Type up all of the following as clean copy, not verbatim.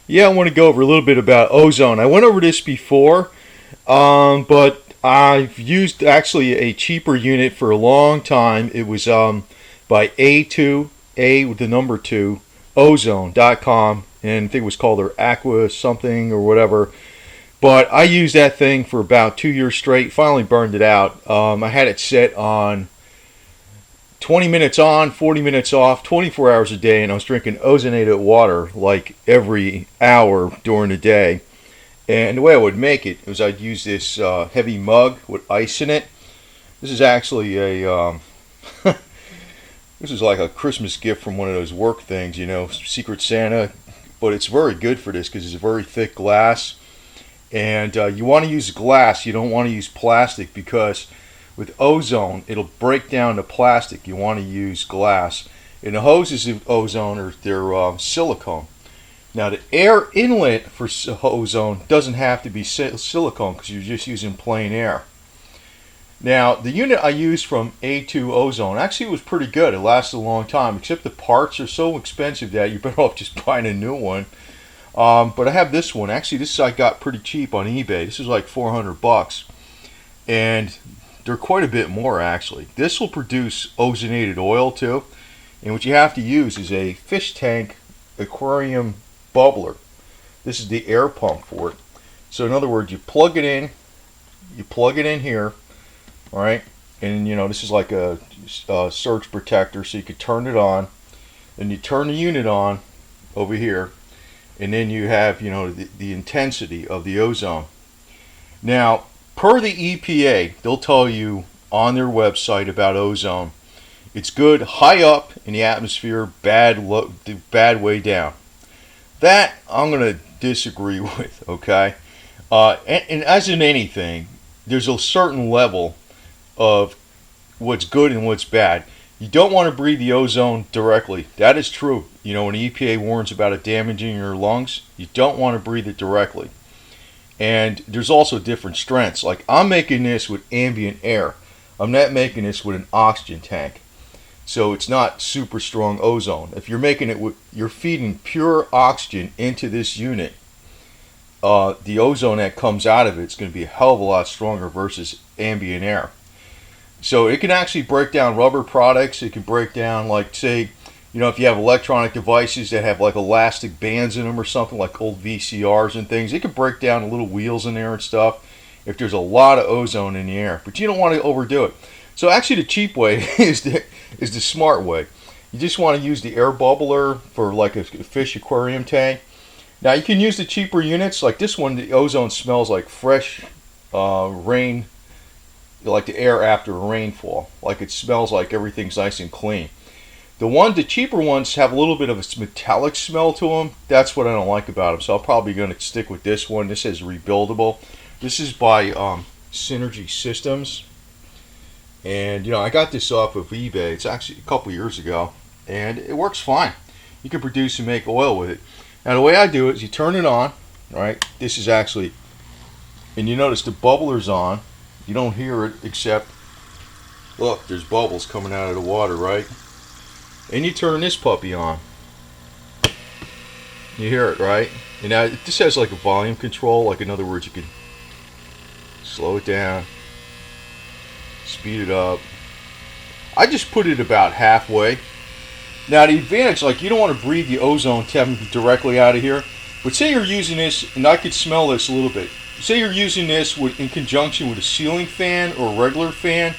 Yeah, I want to go over a little bit about ozone. I went over this before, but I've used actually a cheaper unit for a long time. It was by A2, A with the number 2, ozone.com, and I think it was called their Aqua something or whatever. But I used that thing for about 2 years straight, finally burned it out. I had it set on 20 minutes on, 40 minutes off, 24 hours a day, and I was drinking ozonated water like every hour during the day. And the way I would make it was I'd use this heavy mug with ice in it. This is actually this is like a Christmas gift from one of those work things, Secret Santa. But it's very good for this because it's a very thick glass. And you want to use glass. You don't want to use plastic because with ozone, it'll break down the plastic. You want to use glass. And the hoses of ozone they're silicone. Now the air inlet for ozone doesn't have to be silicone because you're just using plain air. Now the unit I used from A2 Ozone actually was pretty good. It lasted a long time, except the parts are so expensive that you're better off just buying a new one. But I have this one. Actually, this I got pretty cheap on eBay. This is like $400, and they're quite a bit more actually. This will produce ozonated oil too, and what you have to use is a fish tank aquarium bubbler. This is the air pump for it. So in other words, you plug it in here, all right, and this is like a surge protector, so you could turn it on, and you turn the unit on over here, and then you have the intensity of the ozone. Now, per the EPA, they'll tell you on their website about ozone. It's good high up in the atmosphere, bad way down. That I'm going to disagree with, okay? And as in anything, there's a certain level of what's good and what's bad. You don't want to breathe the ozone directly. That is true. When the EPA warns about it damaging your lungs, you don't want to breathe it directly. And there's also different strengths. Like I'm making this with ambient air. I'm not making this with an oxygen tank. So it's not super strong ozone. If you're making it you're feeding pure oxygen into this unit, the ozone that comes out of it is going to be a hell of a lot stronger versus ambient air. So it can actually break down rubber products. It can break down, like, say, if you have electronic devices that have like elastic bands in them or something, like old VCRs and things, it can break down the little wheels in there and stuff if there's a lot of ozone in the air. But you don't want to overdo it. So actually the cheap way is the smart way. You just want to use the air bubbler for like a fish aquarium tank. Now you can use the cheaper units. Like this one, the ozone smells like fresh rain, like the air after a rainfall. Like it smells like everything's nice and clean. The cheaper ones have a little bit of a metallic smell to them. That's what I don't like about them. So I'm probably going to stick with this one. This is rebuildable. This is by Synergy Systems. And I got this off of eBay. It's actually a couple years ago, and it works fine. You can produce and make oil with it. Now the way I do it is you turn it on, right? This is actually, and you notice the bubbler's on. You don't hear it except, look, there's bubbles coming out of the water, right? And you turn this puppy on. You hear it, right? And now this has like a volume control. Like in other words, you can slow it down, speed it up. I just put it about halfway. Now the advantage, like you don't want to breathe the ozone directly out of here, but say you're using this, and I could smell this a little bit. Say you're using this in conjunction with a ceiling fan or a regular fan,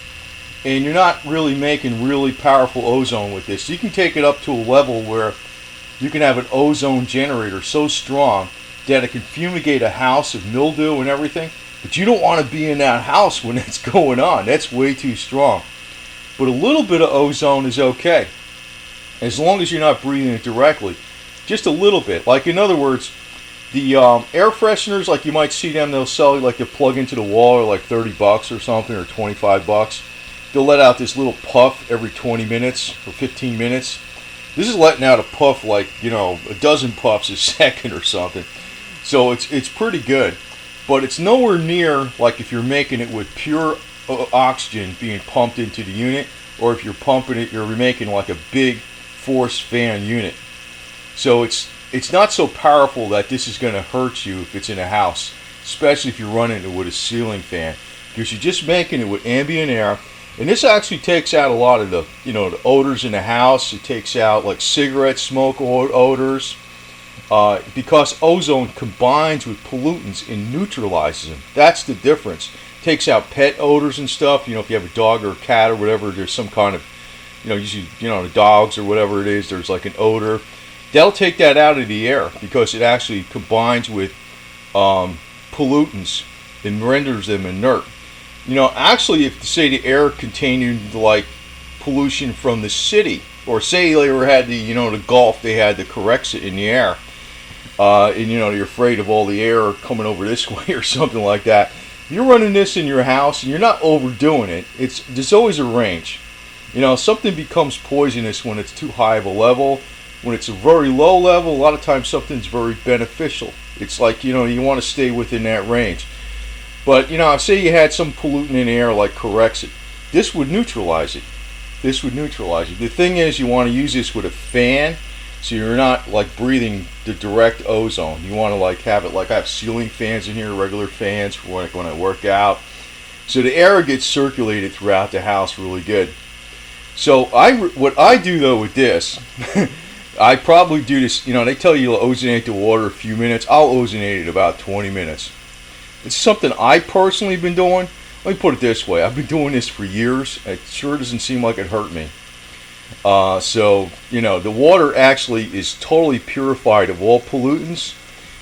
and you're not really making really powerful ozone with this. You can take it up to a level where you can have an ozone generator so strong that it can fumigate a house of mildew and everything. But you don't want to be in that house when that's going on. That's way too strong. But a little bit of ozone is okay, as long as you're not breathing it directly. Just a little bit. Like in other words, the air fresheners, like you might see them, they'll sell you like you plug into the wall, or like $30 or something, or $25. They'll let out this little puff every 20 minutes or 15 minutes. This is letting out a puff like, a dozen puffs a second or something. So it's pretty good. But it's nowhere near like if you're making it with pure oxygen being pumped into the unit, or if you're pumping it, you're making like a big force fan unit. So it's it's not so powerful that this is going to hurt you if it's in a house, especially if you're running it with a ceiling fan, because you're just making it with ambient air. And this actually takes out a lot of the, the odors in the house. It takes out like cigarette smoke odors, because ozone combines with pollutants and neutralizes them. That's the difference. Takes out pet odors and stuff. If you have a dog or a cat or whatever, there's some kind of, usually, the dogs or whatever it is, there's like an odor. They'll take that out of the air because it actually combines with pollutants and renders them inert. Actually, if say the air contained like pollution from the city, or say they had the Gulf, they had the Corexit in the air, and you're afraid of all the air coming over this way or something like that. You're running this in your house and you're not overdoing it. There's always a range. Something becomes poisonous when it's too high of a level. When it's a very low level, a lot of times something's very beneficial. It's like, you want to stay within that range. But, say you had some pollutant in the air like Corexit. This would neutralize it. The thing is, you want to use this with a fan, so you're not like breathing the direct ozone. You want to have it like I have ceiling fans in here, regular fans for when I work out. So the air gets circulated throughout the house really good. So what I do though with this, I probably do this, they tell you to ozonate the water a few minutes. I'll ozonate it about 20 minutes. It's something I personally been doing. Let me put it this way. I've been doing this for years. It sure doesn't seem like it hurt me. So, the water actually is totally purified of all pollutants.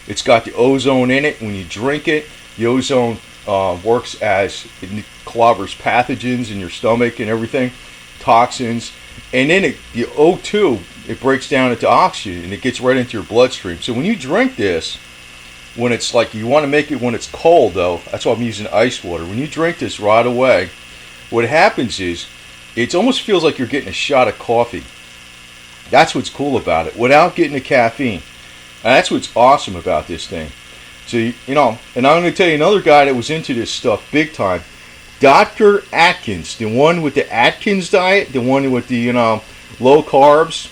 It's got the ozone in it. When you drink it, the ozone works as it clobbers pathogens in your stomach and everything, toxins. And then the O2, it breaks down into oxygen and it gets right into your bloodstream. So when you drink this, when it's like, you want to make it when it's cold though, that's why I'm using ice water. When you drink this right away, what happens is, it almost feels like you're getting a shot of coffee. That's what's cool about it, without getting the caffeine. And that's what's awesome about this thing. So, and I'm going to tell you another guy that was into this stuff big time. Dr. Atkins, the one with the Atkins diet, the one with the, low carbs,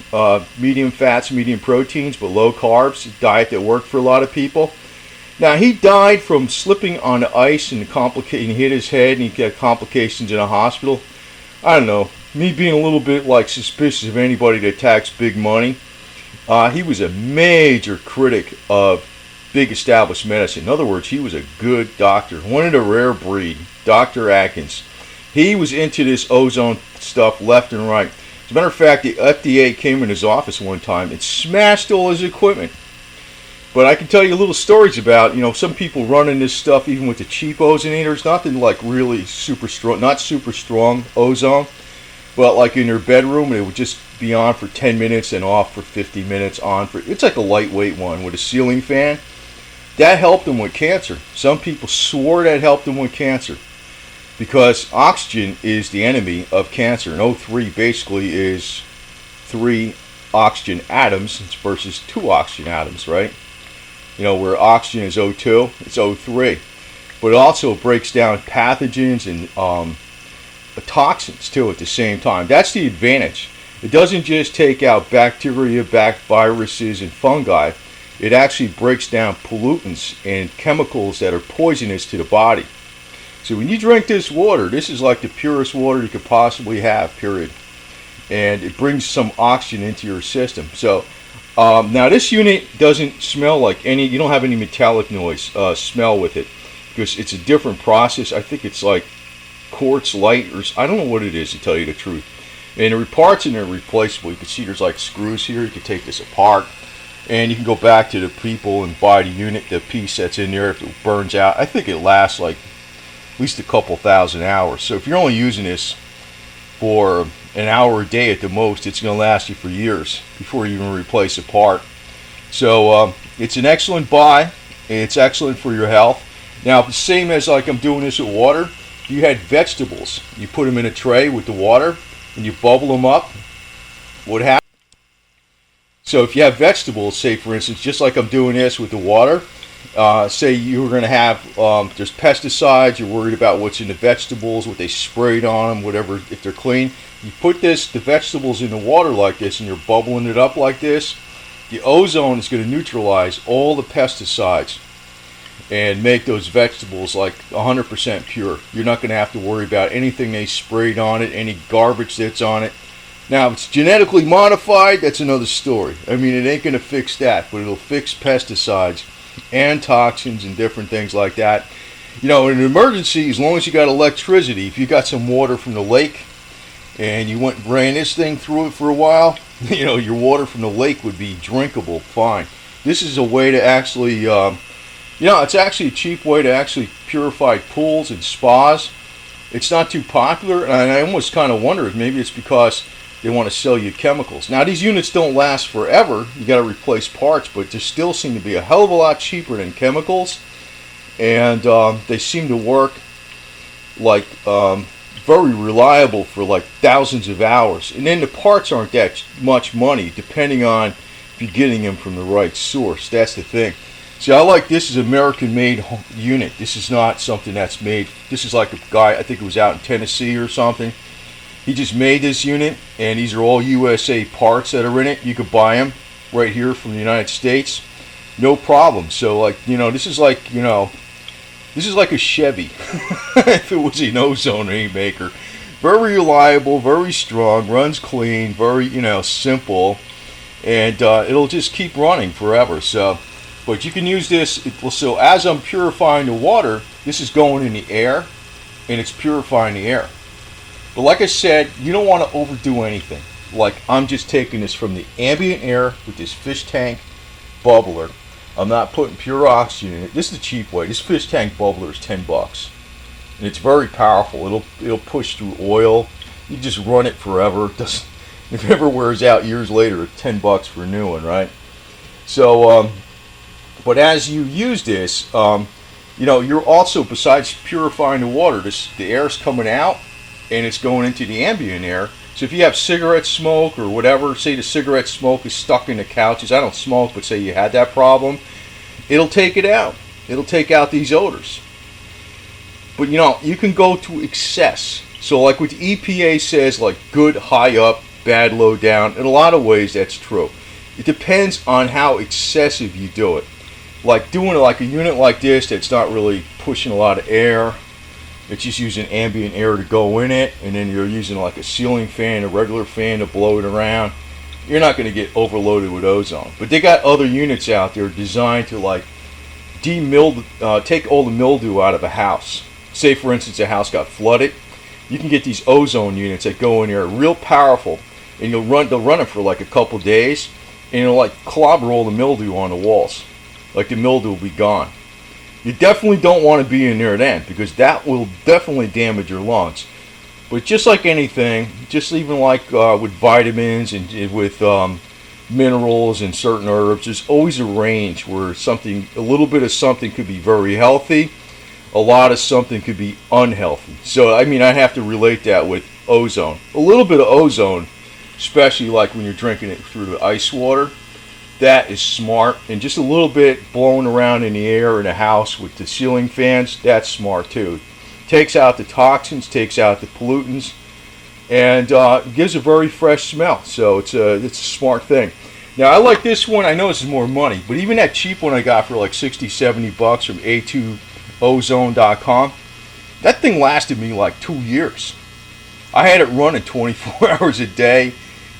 medium fats, medium proteins, but low carbs, diet that worked for a lot of people. Now, he died from slipping on the ice and hit his head, and he got complications in a hospital. I don't know, me being a little bit suspicious of anybody that attacks big money. He was a major critic of big established medicine. In other words, he was a good doctor, one of the rare breed, Dr. Atkins. He was into this ozone stuff left and right. As a matter of fact, the FDA came in his office one time and smashed all his equipment. But I can tell you little stories about, some people running this stuff even with the cheap ozonators, nothing like really super strong, not super strong ozone, but like in their bedroom, it would just be on for 10 minutes and off for 50 minutes, it's like a lightweight one with a ceiling fan. That helped them with cancer. Some people swore that helped them with cancer because oxygen is the enemy of cancer. And O3 basically is 3 oxygen atoms versus 2 oxygen atoms, right? Where oxygen is O2, it's O3. But it also breaks down pathogens and toxins too at the same time. That's the advantage. It doesn't just take out bacteria, viruses, and fungi. It actually breaks down pollutants and chemicals that are poisonous to the body. So when you drink this water, this is like the purest water you could possibly have, period. And it brings some oxygen into your system. So now this unit doesn't smell like you don't have any metallic noise smell with it, because it's a different process. I think it's like quartz light, or I don't know what it is, to tell you the truth. And the parts in there are replaceable. You can see there's like screws here. You can take this apart, and you can go back to the people and buy the unit, the piece that's in there. If it burns out, I think it lasts like at least a couple thousand hours. So if you're only using this for an hour a day at the most, it's going to last you for years before you even replace a part. So it's an excellent buy. It's excellent for your health. Now, the same as like I'm doing this with water, you had vegetables. You put them in a tray with the water and you bubble them up. What happens? So if you have vegetables, say for instance, just like I'm doing this with the water, say you were going to have, there's pesticides, you're worried about what's in the vegetables, what they sprayed on them, whatever, if they're clean. You put the vegetables in the water like this and you're bubbling it up like this, The ozone is going to neutralize all the pesticides and make those vegetables like 100% pure. You're not going to have to worry about anything they sprayed on it, any garbage that's on it. Now, if it's genetically modified, that's another story. I mean, it ain't going to fix that, but it'll fix pesticides and toxins and different things like that. You know, in an emergency, as long as you got electricity, if you got some water from the lake and you went and ran this thing through it for a while, you know, your water from the lake would be drinkable fine. This is a way to actually, it's actually a cheap way to actually purify pools and spas. It's not too popular, and I almost kind of wonder if maybe it's because they want to sell you chemicals. Now, these units don't last forever. You got to replace parts, but they still seem to be a hell of a lot cheaper than chemicals, and they seem to work like very reliable for like thousands of hours. And then the parts aren't that much money, depending on if you're getting them from the right source. That's the thing. See, I like this is American-made unit. This is not something that's made. This is like a guy, I think it was out in Tennessee or something. He just made this unit, and these are all USA parts that are in it. You could buy them right here from the United States, no problem. So, like, you know, this is like a Chevy if it was an Ozone maker. Very reliable, very strong, runs clean, very, simple, and it'll just keep running forever. So, but you can use this. So as I'm purifying the water, this is going in the air, and it's purifying the air. But like I said, you don't want to overdo anything. Like, I'm just taking this from the ambient air with this fish tank bubbler. I'm not putting pure oxygen in it. This is the cheap way. This fish tank bubbler is $10, and it's very powerful. It'll push through oil. You just run it forever. If it ever wears out years later, it's $10 for a new one, right? So, but as you use this, you're also, besides purifying the water, the air's coming out and it's going into the ambient air. So if you have cigarette smoke or whatever, say the cigarette smoke is stuck in the couches. I don't smoke, but say you had that problem, it'll take it out. It'll take out these odors. But you can go to excess. So like what the EPA says, like good high up, bad low down. In a lot of ways, that's true. It depends on how excessive you do it. Like doing like a unit like this that's not really pushing a lot of air. It's just using ambient air to go in it, and then you're using like a ceiling fan, a regular fan to blow it around. You're not going to get overloaded with ozone. But they got other units out there designed to like take all the mildew out of a house. Say for instance a house got flooded. You can get these ozone units that go in there, real powerful, and they'll run it for like a couple days, and it'll like clobber all the mildew on the walls. Like the mildew will be gone. You definitely don't want to be in there then, because that will definitely damage your lungs. But just like anything, just even like with vitamins and with minerals and certain herbs, there's always a range where a little bit of something could be very healthy, a lot of something could be unhealthy. So I mean, I have to relate that with ozone. A little bit of ozone, especially like when you're drinking it through the ice water, that is smart. And just a little bit blowing around in the air in a house with the ceiling fans, that's smart too. Takes out the toxins, takes out the pollutants, and gives a very fresh smell. So it's a smart thing. Now I like this one. I know this is more money, but even that cheap one I got for like $60-$70 from A2Ozone.com, that thing lasted me like 2 years. I had it running 24 hours a day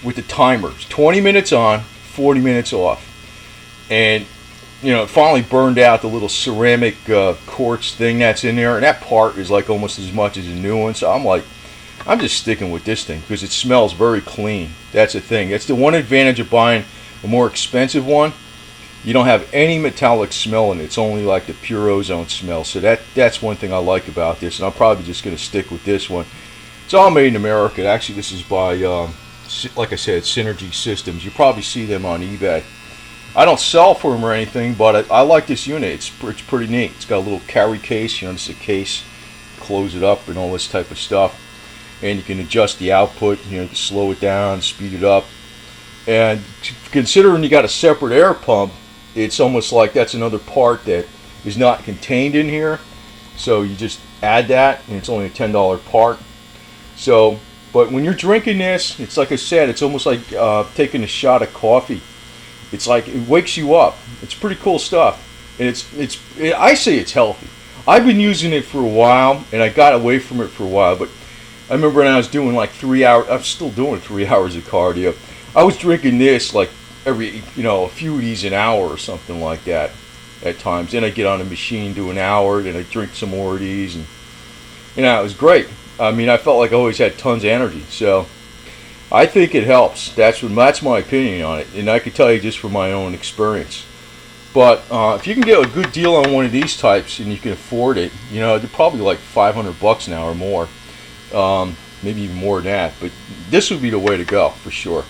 with the timers, 20 minutes on, 40 minutes off, and it finally burned out the little ceramic quartz thing that's in there, and that part is like almost as much as a new one. So I'm just sticking with this thing because it smells very clean. That's the thing. That's the one advantage of buying a more expensive one. You don't have any metallic smell in it. It's only like the pure ozone smell. So that's one thing I like about this, and I'm probably just going to stick with this one. It's all made in America. Actually, this is by like I said, Synergy Systems. You probably see them on eBay. I don't sell for them or anything, but I like this unit. It's pretty neat. It's got a little carry case. It's a case, close it up, and all this type of stuff. And you can adjust the output, to slow it down, speed it up. And considering you got a separate air pump, it's almost like that's another part that is not contained in here. So you just add that, and it's only a $10 part. So, but when you're drinking this, it's like I said, it's almost like taking a shot of coffee. It's like it wakes you up. It's pretty cool stuff, and I say it's healthy. I've been using it for a while, and I got away from it for a while. But I remember when I was doing like 3 hours. I'm still doing 3 hours of cardio. I was drinking this like every a few of these an hour or something like that at times. Then I get on the machine, do an hour, then I drink some more of these, and it was great. I mean, I felt like I always had tons of energy. So I think it helps. That's my opinion on it, and I can tell you just from my own experience. But if you can get a good deal on one of these types and you can afford it, they're probably like $500 now or more, maybe even more than that. But this would be the way to go for sure.